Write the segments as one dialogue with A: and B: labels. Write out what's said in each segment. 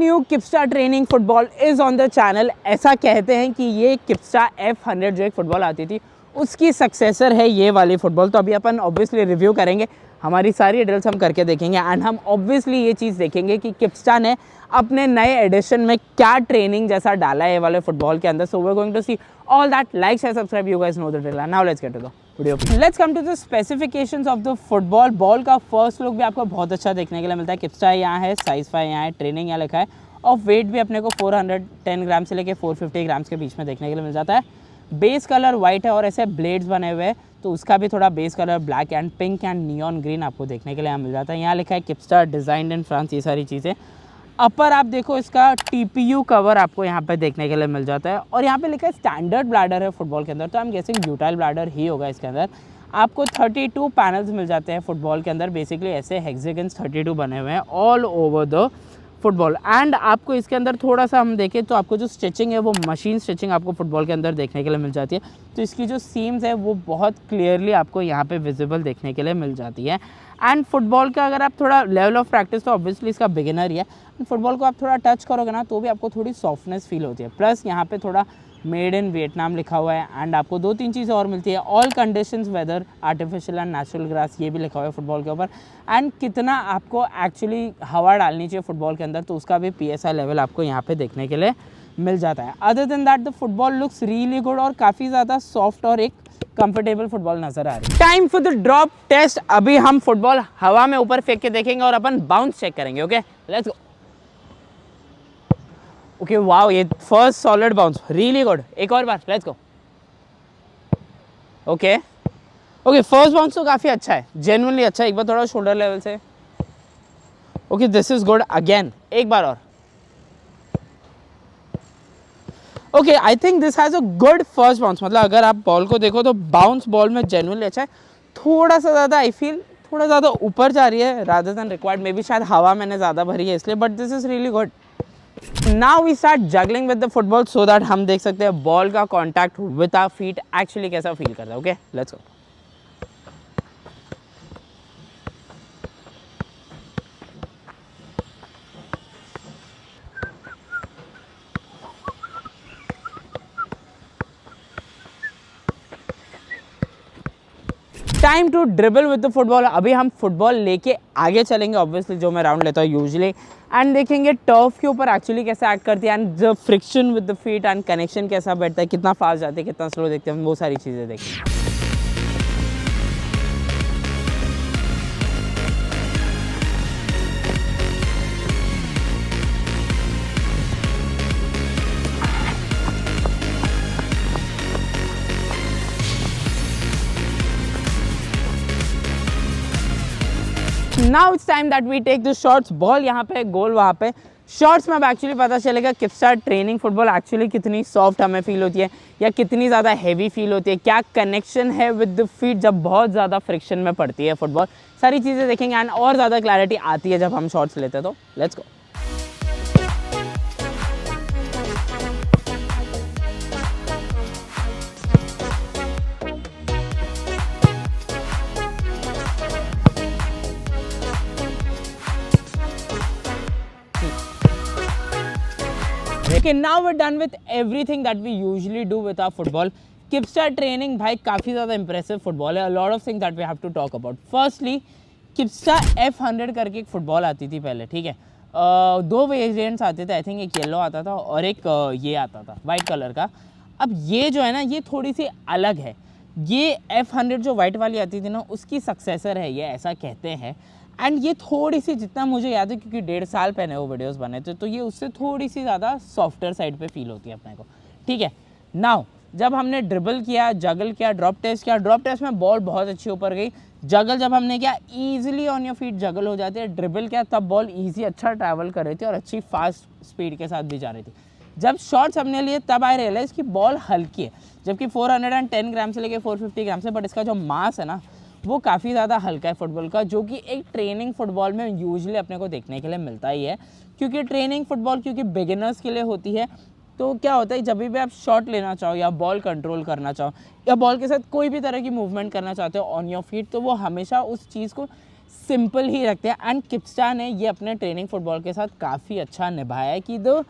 A: New Kipsta training football is on the channel. ऐसा कहते हैं कि ये किप्स्टा F100 जो एक फ़ुटबॉल आती थी उसकी सक्सेसर है ये वाली फ़ुटबॉल। तो अभी अपन ऑब्वियसली रिव्यू करेंगे, हमारी सारी ड्रिल्स हम करके देखेंगे एंड हम ऑब्वियसली ये चीज़ देखेंगे कि किप्स्टा ने अपने नए एडिशन में क्या ट्रेनिंग जैसा डाला है ये वाले फुटबॉल के अंदर। So we are going to see all that. Like share subscribe, you guys know the drill. Now let's get to the video. Let's come to the specifications of the football. Ball का first look भी आपको बहुत अच्छा देखने के लिए मिलता है। किप्स्टा यहाँ है, साइज 5 यहाँ है, ट्रेनिंग यहाँ लिखा है और वेट भी अपने को 410 ग्राम से लेके 450 ग्राम्स के बीच में देखने के लिए मिल जाता है। बेस कलर वाइट है और ऐसे ब्लेड्स बने हुए हैं तो उसका भी थोड़ा base colour black and pink and neon green आपको देखने के लिए यहाँ मिल जाता है। यहाँ लिखा है किप्स्टा डिज़ाइंड इन फ्रांस, ये सारी चीज़ें। अपर आप देखो इसका TPU कवर आपको यहाँ पे देखने के लिए मिल जाता है और यहाँ पे लिखा है स्टैंडर्ड ब्लैडर है फुटबॉल के अंदर, तो I am guessing butyl bladder ही होगा इसके अंदर। आपको 32 पैनल्स मिल जाते हैं फुटबॉल के अंदर। बेसिकली ऐसे हेक्सागन्स 32 बने हुए हैं all over the football. And आपको इसके अंदर थोड़ा सा हम देखें तो आपको जो स्टिचिंग है वो मशीन स्टिचिंग आपको फुटबॉल के अंदर देखने के लिए मिल जाती है। तो इसकी जो सीम्स है वो बहुत क्लियरली आपको यहाँ पे विजिबल देखने के लिए मिल जाती है। एंड फुटबॉल का अगर आप थोड़ा लेवल ऑफ प्रैक्टिस, तो ऑब्वियसली इसका बिगिनर ही है, फुटबॉल को आप थोड़ा टच करोगे ना तो भी आपको थोड़ी सॉफ्टनेस फील होती है। प्लस यहाँ पे थोड़ा मेड इन वियतनाम लिखा हुआ है एंड आपको 2-3 चीज़ें और मिलती है। All conditions weather artificial and natural grass, ये भी लिखा हुआ है फुटबॉल के ऊपर। एंड कितना आपको एक्चुअली हवा डालनी चाहिए फुटबॉल के अंदर, तो उसका भी PSI लेवल आपको यहाँ पे देखने के लिए मिल जाता है। Other than that the football looks really good और काफ़ी ज़्यादा सॉफ्ट और एक कंफर्टेबल फुटबॉल नजर आ रही है। Time for the drop test. अभी हम फुटबॉल हवा में ऊपर फेंक के देखेंगे और अपन बाउंस चेक करेंगे। Okay let's go. Okay wow, ये first solid bounce, really good. एक और बार, let's go. Okay okay, first bounce तो काफ़ी अच्छा है, जेन्युइनली अच्छा है। एक बार थोड़ा शोल्डर लेवल से। Okay this is good. Again एक बार और। Okay I think this has a good first bounce. मतलब अगर आप बॉल को देखो तो बाउंस बॉल में जेन्युइनली अच्छा है। थोड़ा सा ज़्यादा आई फील थोड़ा ज़्यादा ऊपर जा रही है rather than required. Maybe शायद हवा मैंने ज़्यादा भरी है इसलिए, but this is really good. Now we start juggling with the football so that हम देख सकते हैं बॉल का contact with our feet actually कैसा फील करता है। Okay let's go. Time to dribble with the football. अभी हम फुटबॉल लेके आगे चलेंगे, ऑब्वियसली जो मैं राउंड लेता हूँ यूजुअली, एंड देखेंगे टर्फ के ऊपर एक्चुअली कैसे एक्ट करती है and the friction with the feet and connection कैसा बैठता है, कितना फास्ट जाते हैं, कितना स्लो देखते हैं, वो सारी चीज़ें देखेंगे। Now it's time that we take the shots. Ball यहाँ पे, गोल वहाँ पे। शॉट्स में अब एक्चुअली पता चलेगा किप्स्टा ट्रेनिंग फुटबॉल एक्चुअली कितनी सॉफ्ट हमें फील होती है या कितनी ज़्यादा हैवी फील होती है, क्या कनेक्शन है विद द फीट जब बहुत ज़्यादा फ्रिक्शन में पड़ती है फुटबॉल। सारी चीज़ें देखेंगे एंड और ज़्यादा क्लैरिटी आती है जब हम शॉट्स लेते हैं। तो let's go. Okay, now we're done with everything that we usually do with our football. Kipsta training भाई काफ़ी ज़्यादा इंप्रेसिव फुटबॉल है। A lot of things that we have to talk about. Firstly, किप्स्टा F100 करके एक football आती थी पहले, ठीक है। 2 वेरिएंट्स आते थे, आई थिंक एक येलो आता था और एक ये आता था वाइट कलर का। अब ये जो है ना ये थोड़ी सी अलग है। ये F100 जो वाइट वाली आती थी ना उसकी सक्सेसर है ये, ऐसा कहते हैं। एंड ये थोड़ी सी, जितना मुझे याद है क्योंकि 1.5 साल पहले वो वीडियोस बने थे, तो ये उससे थोड़ी सी ज़्यादा सॉफ्टर साइड पे फील होती है अपने को, ठीक है। नाउ जब हमने ड्रिबल किया, जगल किया, ड्रॉप टेस्ट किया, ड्रॉप टेस्ट में बॉल बहुत अच्छी ऊपर गई। जगल जब हमने किया, ईजिली ऑन योर फीट जगल हो जाती है। ड्रिबल किया तब बॉल ईजी अच्छा ट्रैवल कर रही थी और अच्छी फास्ट स्पीड के साथ भी जा रही थी। जब शॉट्स हमने लिए तब आई रियलाइज़ कि बॉल हल्की है, जबकि 410 ग्राम से लेके 450 ग्राम से, बट इसका जो मास है ना वो काफ़ी ज़्यादा हल्का है फुटबॉल का, जो कि एक ट्रेनिंग फुटबॉल में यूजुअली अपने को देखने के लिए मिलता ही है। क्योंकि ट्रेनिंग फुटबॉल क्योंकि बिगिनर्स के लिए होती है, तो क्या होता है जब भी आप शॉट लेना चाहो या बॉल कंट्रोल करना चाहो या बॉल के साथ कोई भी तरह की मूवमेंट करना चाहते हो ऑन योर फीट, तो वो हमेशा उस चीज़ को सिंपल ही रखते हैं। एंड किप्स्टा ने ये अपने ट्रेनिंग फुटबॉल के साथ काफ़ी अच्छा निभाया है कि the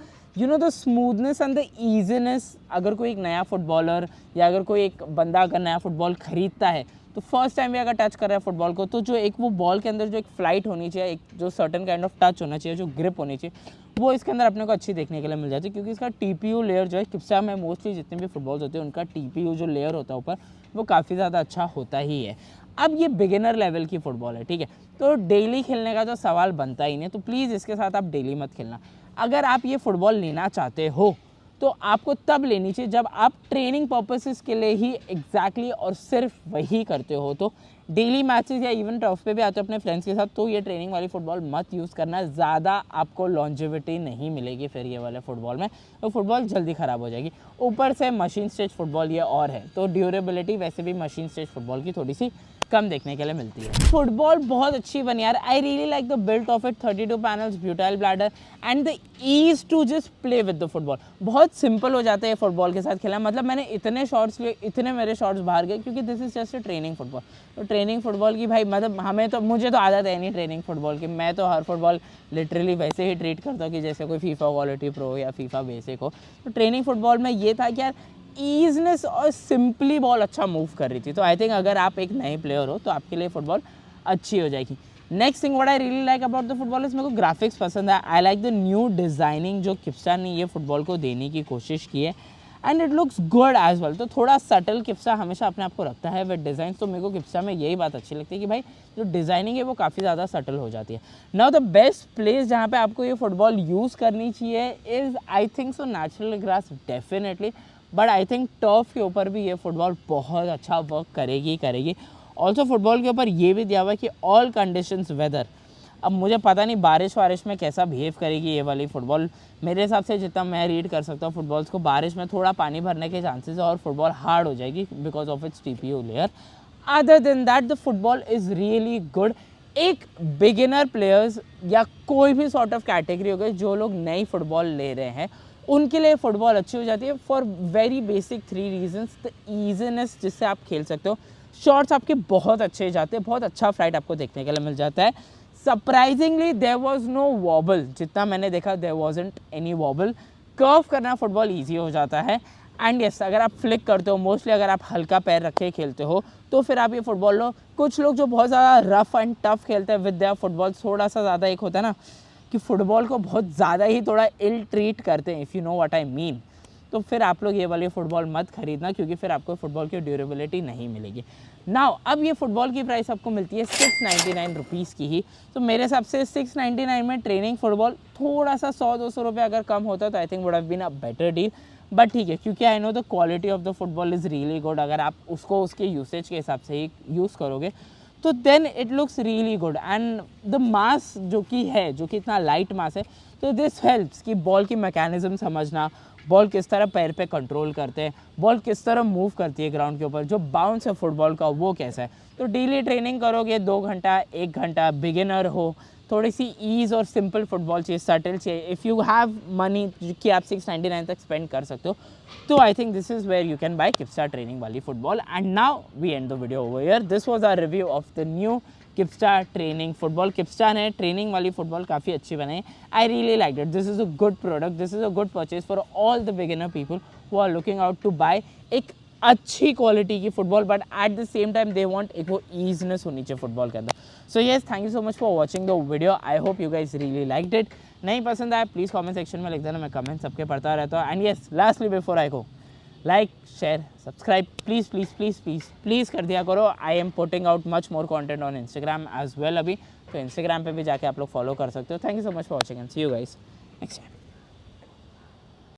A: smoothness and the easiness, अगर कोई एक नया फुटबॉलर या अगर कोई एक बंदा अगर नया फुटबॉल खरीदता है तो फर्स्ट टाइम भी अगर टच कर रहा है फुटबॉल को, तो जो एक वो बॉल के अंदर जो एक फ्लाइट होनी चाहिए, एक जो सर्टन काइंड ऑफ टच होना चाहिए, जो ग्रिप होनी चाहिए, वो इसके अंदर अपने को अच्छी देखने के लिए मिल जाती है। क्योंकि इसका TPU लेयर जो है, किप्स्टा में मोस्टली जितने भी फुटबॉल्स होते हैं उनका TPU जो लेयर होता है ऊपर, वो काफ़ी ज़्यादा अच्छा होता ही है। अब ये बिगिनर लेवल की फ़ुटबॉल है, ठीक है, तो डेली खेलने का तो सवाल बनता ही नहीं, तो प्लीज़ इसके साथ आप डेली मत खेलना। अगर आप ये फ़ुटबॉल लेना चाहते हो तो आपको तब लेनी चाहिए जब आप ट्रेनिंग पर्पसेस के लिए ही एग्जैक्टली और सिर्फ वही करते हो। तो डेली मैचेस या इवन टर्फ पे भी आते हो अपने फ्रेंड्स के साथ, तो ये ट्रेनिंग वाली फ़ुटबॉल मत यूज़ करना, ज़्यादा आपको लॉन्जिविटी नहीं मिलेगी फिर ये वाले फ़ुटबॉल में, तो फुटबॉल जल्दी ख़राब हो जाएगी। ऊपर से मशीन स्टेज फुटबॉल ये और है, तो ड्यूरेबिलिटी वैसे भी मशीन स्टेज फुटबॉल की थोड़ी सी कम देखने के लिए मिलती है। फुटबॉल बहुत अच्छी बनी यार, I really like the built of it, 32 panels, butyl bladder and the ease to just play with the football. बहुत सिंपल हो जाता है फुटबॉल के साथ खेलना, मतलब मैंने इतने शॉट्स लिए, इतने मेरे शॉट्स बाहर गए, क्योंकि this is just a training football. तो ट्रेनिंग फुटबॉल की भाई मतलब मुझे तो आदत है नहीं ट्रेनिंग फुटबॉल की, मैं तो हर फुटबॉल लिटरली वैसे ही ट्रीट करता हूँ कि जैसे कोई फीफा क्वालिटी प्रो या फीफा बेसिक हो। तो ट्रेनिंग फुटबॉल में ये था कि यार ईजनेस और सिंपली बॉल अच्छा मूव कर रही थी। तो आई थिंक अगर आप एक नए प्लेयर हो तो आपके लिए फुटबॉल अच्छी हो जाएगी। Next thing what I really like about the football is, मेरे को ग्राफिक्स पसंद है। I like the new designing जो किप्स्टा ने ये फुटबॉल को देने की कोशिश की है, and it looks good as well. तो थोड़ा सटल किप्स्टा हमेशा अपने आप को रखता है विद डिज़ाइन, तो मेरे को किप्स्टा में यही बात अच्छी लगती है कि भाई जो डिज़ाइनिंग है वो काफ़ी ज़्यादा सटल हो जाती है। नाउ द बेस्ट प्लेस जहाँ पे आपको ये फुटबॉल यूज़ करनी चाहिए is I think so natural grass definitely, but I think turf के ऊपर भी ये फुटबॉल बहुत अच्छा वर्क करेगी। ऑल्सो फुटबॉल के ऊपर ये भी दिया हुआ है कि ऑल कंडीशंस वेदर। अब मुझे पता नहीं बारिश वारिश में कैसा बिहेव करेगी ये वाली फुटबॉल, मेरे हिसाब से जितना मैं रीड कर सकता हूँ फुटबॉल्स को, बारिश में थोड़ा पानी भरने के चांसेस है और फुटबॉल हार्ड हो जाएगी because of its TPU layer. Other than that the football is really good. एक बिगिनर प्लेयर्स या कोई भी सॉर्ट ऑफ कैटेगरी हो गई, जो लोग नई फुटबॉल ले रहे हैं उनके लिए फुटबॉल अच्छी हो जाती है for very basic 3 reasons. The easiness जिससे आप खेल सकते हो, शॉट्स आपके बहुत अच्छे जाते हैं, बहुत अच्छा फ्लाइट आपको देखने के लिए मिल जाता है। Surprisingly there was no wobble, जितना मैंने देखा there wasn't any wobble. Curve करना फुटबॉल ईजी हो जाता है। एंड यस, अगर आप फ्लिक करते हो, मोस्टली अगर आप हल्का पैर रख के खेलते हो तो फिर आप ये फुटबॉल लो। कुछ लोग जो बहुत ज़्यादा रफ एंड टफ खेलते हैं विद देयर फुटबॉल, थोड़ा सा ज़्यादा एक होता है ना कि फुटबॉल को बहुत ज़्यादा ही थोड़ा इल ट्रीट करते हैं, if you know what I mean, तो फिर आप लोग ये वाली फुटबॉल मत खरीदना, क्योंकि फिर आपको फुटबॉल की ड्यूरेबिलिटी नहीं मिलेगी। नाउ अब ये फुटबॉल की प्राइस आपको मिलती है 699 रुपीज़ की ही। तो मेरे हिसाब से 699 में ट्रेनिंग फुटबॉल थोड़ा सा 100-200 रुपये अगर कम होता तो I think would have been a better deal, but ठीक है, क्योंकि I know the quality of the football is really good. अगर आप उसको उसके यूसेज के हिसाब से ही यूज़ करोगे तो then it looks really good. And the mass जो कि इतना लाइट मास है, तो दिस हेल्प्स कि बॉल की मैकेनिज्म समझना, बॉल किस तरह पैर पे कंट्रोल करते हैं, बॉल किस तरह मूव करती है ग्राउंड के ऊपर, जो बाउंस है फुटबॉल का वो कैसा है। तो डेली ट्रेनिंग करोगे 2 घंटा 1 घंटा, बिगिनर हो, थोड़ी सी ईज़ और सिंपल फुटबॉल चाहिए, सटल चाहिए, इफ़ यू हैव मनी कि आप 699 तक स्पेंड कर सकते हो, तो I think this is where you can buy Kipsta training वाली football. And now we end the video over here. This was our review of the new Kipsta training football. Kipsta ने training वाली football काफ़ी अच्छी बनाई, I really like it. This is a good product, this is a good purchase for all the beginner people who are looking out to buy एक अच्छी quality की football, but at the same time they want एक वो easiness होनी चाहिए football के अंदर। So yes, thank you so much for watching the video. I hope you guys really liked it. नहीं पसंद आया प्लीज़ कमेंट सेक्शन में लिख देना, मैं कमेंट सबके पढ़ता रहता हूँ। And yes, lastly before I go, like share subscribe please please please please please कर दिया करो। I am putting out much more content on Instagram as well अभी, तो इंस्टाग्राम पे भी जाके आप लोग फॉलो कर सकते हो। Thank you so much for watching and see you guys next time.